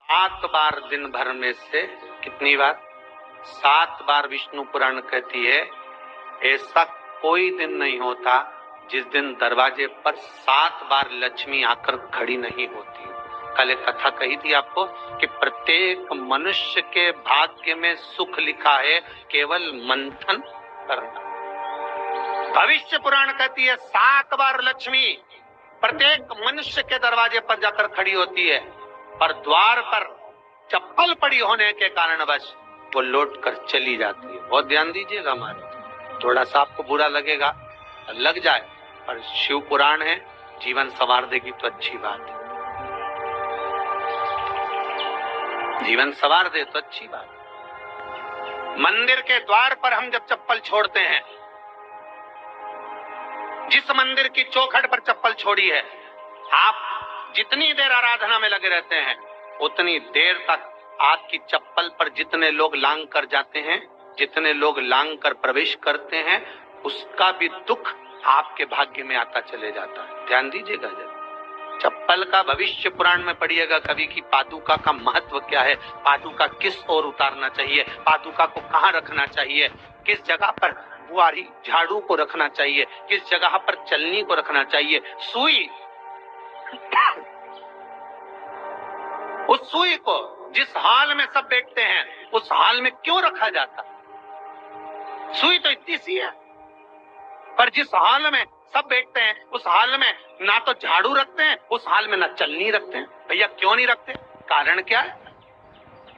7 बार दिन भर में से कितनी बार? 7 बार विष्णु पुराण कहती है ऐसा कोई दिन नहीं होता जिस दिन दरवाजे पर 7 बार लक्ष्मी आकर खड़ी नहीं होती। कल एक कथा कही थी आपको कि प्रत्येक मनुष्य के भाग्य में सुख लिखा है, केवल मंथन करना। भविष्य पुराण कहती है 7 बार लक्ष्मी प्रत्येक मनुष्य के दरवाजे पर जाकर खड़ी होती है, पर द्वार पर चप्पल पड़ी होने के कारणवश वो लौट कर चली जाती है। बहुत ध्यान दीजिएगा, हमारे थोड़ा सा आपको बुरा लगेगा, लग जाए, पर शिव पुराण है, जीवन संवार देगी तो अच्छी बात है, जीवन संवार दे तो अच्छी बात है। मंदिर के द्वार पर हम जब चप्पल छोड़ते हैं, जिस मंदिर की चौखट पर चप्पल छोड़ी है, आप जितनी देर आराधना में लगे रहते हैं उतनी देर तक आपकी चप्पल पर जितने लोग लांग कर जाते हैं, जितने लोग लांग कर प्रवेश करते हैं, उसका भी दुख आपके भाग्य में आता चले जाता है। ध्यान दीजिएगा जरा। चप्पल का भविष्य पुराण में पढ़िएगा कभी कि पादुका का महत्व क्या है, पादुका किस ओर उतारना चाहिए, पादुका को कहाँ रखना चाहिए, किस जगह पर बुआरी झाड़ू को रखना चाहिए, किस जगह पर चलनी को रखना चाहिए, सुई उस सुई को जिस हाल में सब बैठते हैं उस हाल में क्यों रखा जाता? सुई तो इतनी सी है, पर जिस हाल में सब बैठते हैं उस हाल में ना तो झाड़ू रखते हैं, उस हाल में ना चलनी रखते हैं। भैया क्यों नहीं रखते? कारण क्या है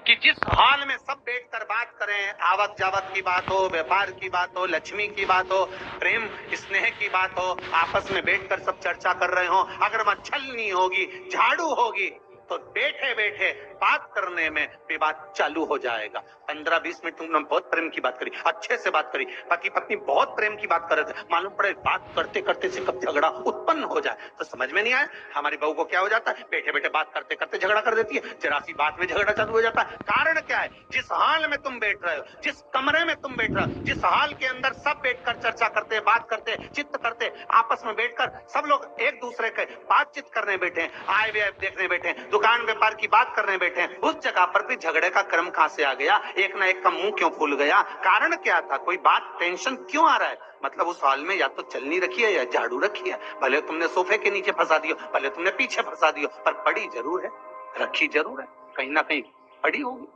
कि जिस हाल में सब बैठकर बात करें, आवक जावक की बात हो, व्यापार की बात हो, लक्ष्मी की बात हो, प्रेम स्नेह की बात हो, आपस में बैठकर सब चर्चा कर रहे हो, अगर वहां छलनी होगी, झाड़ू होगी तो बैठे बैठे बात करने में विवाद चालू हो जाएगा। 15-20 मिनट तुमने बहुत प्रेम की बात करी, अच्छे से बात करी, पति पत्नी बहुत प्रेम की बात कर रहे थे, मालूम पड़े बात करते करते से कब झगड़ा उत्पन्न हो जाए तो समझ में नहीं आया। हमारी बहू को क्या हो जाता है, बैठे बैठे बात करते करते झगड़ा कर देती है, जरा सी बात में झगड़ा चालू हो जाता है। कारण क्या है? जिस हाल में तुम बैठ रहे हो, जिस कमरे में तुम बैठ रहे हो, जिस हाल के अंदर सब बैठकर चर्चा करते, बात करते, चित्त करते, आपस में बैठकर सब लोग एक दूसरे के बातचीत करने बैठे हैं, आए व्यय देखने बैठे हैं, दुकान व्यापार की बात करने बैठे हैं, उस जगह पर भी झगड़े का क्रम कहां से आ गया? एक ना एक का मुंह क्यों फूल गया? कारण क्या था? कोई बात टेंशन क्यों आ रहा है? मतलब उस हाल में या तो चलनी रखी है या झाड़ू रखी है, भले तुमने सोफे के नीचे फंसा दियो, भले तुमने पीछे फंसा दियो, पर पड़ी जरूर है, रखी जरूर है, कहीं ना कहीं पड़ी होगी।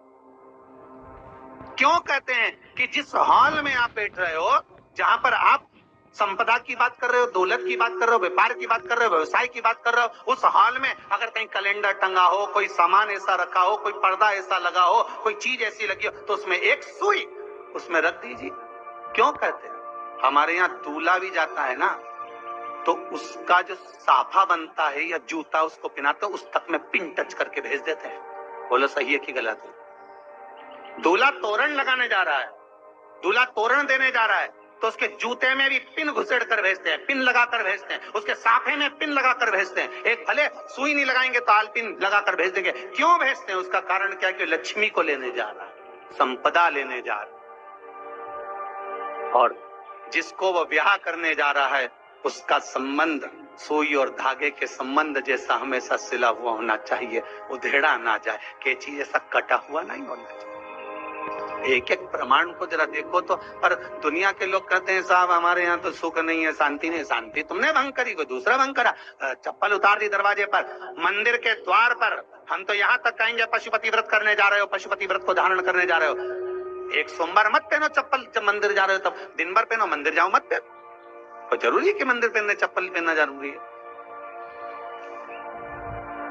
क्यों कहते हैं कि जिस हाल में आप बैठ रहे हो, जहां पर आप संपदा की बात कर रहे हो, दौलत की बात कर रहे हो, व्यापार की बात कर रहे हो, व्यवसाय की बात कर रहे हो, उस हाल में अगर कहीं कैलेंडर टंगा हो, कोई सामान ऐसा रखा हो, कोई पर्दा ऐसा लगा हो, कोई चीज ऐसी लगी हो, तो उसमें एक सुई उसमें रख दीजिए। क्यों कहते हैं? हमारे यहाँ दूल्हा भी जाता है ना, तो उसका जो साफा बनता है या जूता उसको पहनाते हैं, उस तक में पिन टच करके भेज देते हैं। बोलो सही है कि गलत है? दूल्हा तोरण लगाने जा रहा है, दूल्हा तोरण देने जा रहा है, तो उसके जूते में भी पिन घुसेड़ कर भेजते हैं, पिन लगाकर भेजते हैं, उसके साफे में पिन लगाकर भेजते हैं। एक भले सुई नहीं लगाएंगे तो आल पिन लगाकर भेज देंगे। क्यों भेजते हैं? उसका कारण क्या है कि लक्ष्मी को लेने जा रहा है, संपदा लेने जा रहा है, और जिसको वो ब्याह करने जा रहा है उसका संबंध सुई और धागे के संबंध जैसा हमेशा सिला हुआ होना चाहिए, उधेड़ा ना जाए, कि चीज ऐसा कटा हुआ नहीं होना चाहिए। एक एक प्रमाण को जरा देखो तो। पर दुनिया के लोग कहते हैं साहब हमारे यहाँ तो सुख नहीं है, शांति नहीं। शांति तुमने भंग करी, कोई दूसरा भंग करा। चप्पल उतार दी दरवाजे पर, मंदिर के द्वार पर। हम तो यहाँ तक कहेंगे पशुपति व्रत करने जा रहे हो, पशुपति व्रत को धारण करने जा रहे हो, एक सोमवार मत पहनो चप्पल। जब मंदिर जा रहे हो तब दिन भर पहनो, मंदिर जाओ मत पहनो। कोई जरूरी है कि मंदिर पहनने चप्पल पहनना जरूरी है?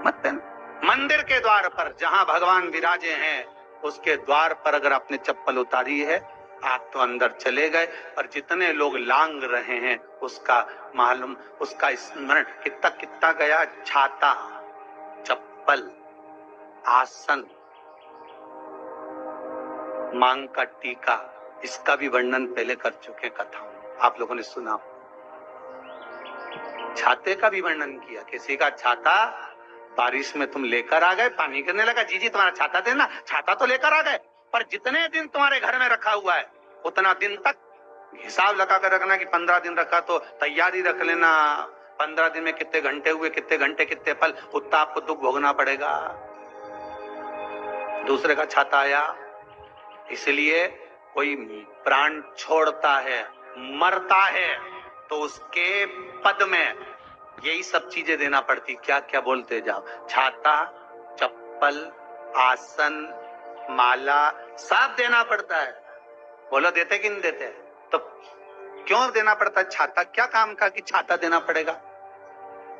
मत पहनो। मंदिर के द्वार पर जहां भगवान विराजे हैं उसके द्वार पर अगर आपने चप्पल उतारी है, आप तो अंदर चले गए, और जितने लोग लांग रहे हैं उसका मालूम, उसका स्मरण कितना कितना गया। छाता, चप्पल, आसन, मांग का टीका, इसका भी वर्णन पहले कर चुके कथा, आप लोगों ने सुना। छाते का भी वर्णन किया, किसी का छाता बारिश में तुम लेकर आ गए, पानी गिरने लगा, जी तुम्हारा छाता देना, छाता तो लेकर आ गए, पर जितने दिन तुम्हारे घर में रखा हुआ है उतना दिन तक हिसाब लगा कर रखना कि 15 दिन रखा तो तैयारी रख लेना, 15 दिन में कितने घंटे हुए, कितने घंटे कितने पल, उतना आपको दुख भोगना पड़ेगा। दूसरे का छाता आया, इसलिए कोई प्राण छोड़ता है, मरता है, तो उसके पद में यही सब चीजें देना पड़ती। क्या क्या बोलते जाओ, छाता, चप्पल, आसन, माला, सब देना पड़ता है। बोलो देते कि नहीं देते? तो क्यों देना पड़ता है छाता? क्या काम का कि छाता देना पड़ेगा?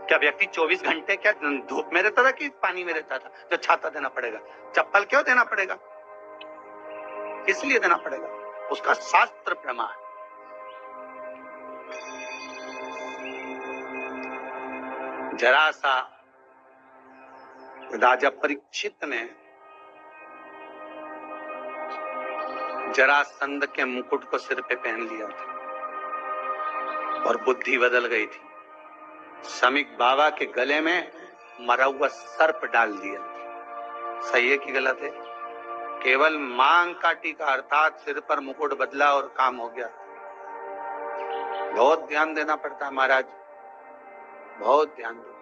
क्या व्यक्ति 24 घंटे क्या धूप में रहता था कि पानी में रहता था जो छाता देना पड़ेगा? चप्पल क्यों देना पड़ेगा? इसलिए देना पड़ेगा, उसका शास्त्र प्रमाण। जरा सा राजा परीक्षित ने जरासंध के मुकुट को सिर पे पहन लिया था और बुद्धि बदल गई थी। समीक बाबा के गले में मरा हुआ सर्प डाल दिया। सही है कि गलत है? केवल मांग का टीका अर्थात सिर पर मुकुट बदला और काम हो गया। बहुत ध्यान देना पड़ता है महाराज, बहुत ध्यान देना।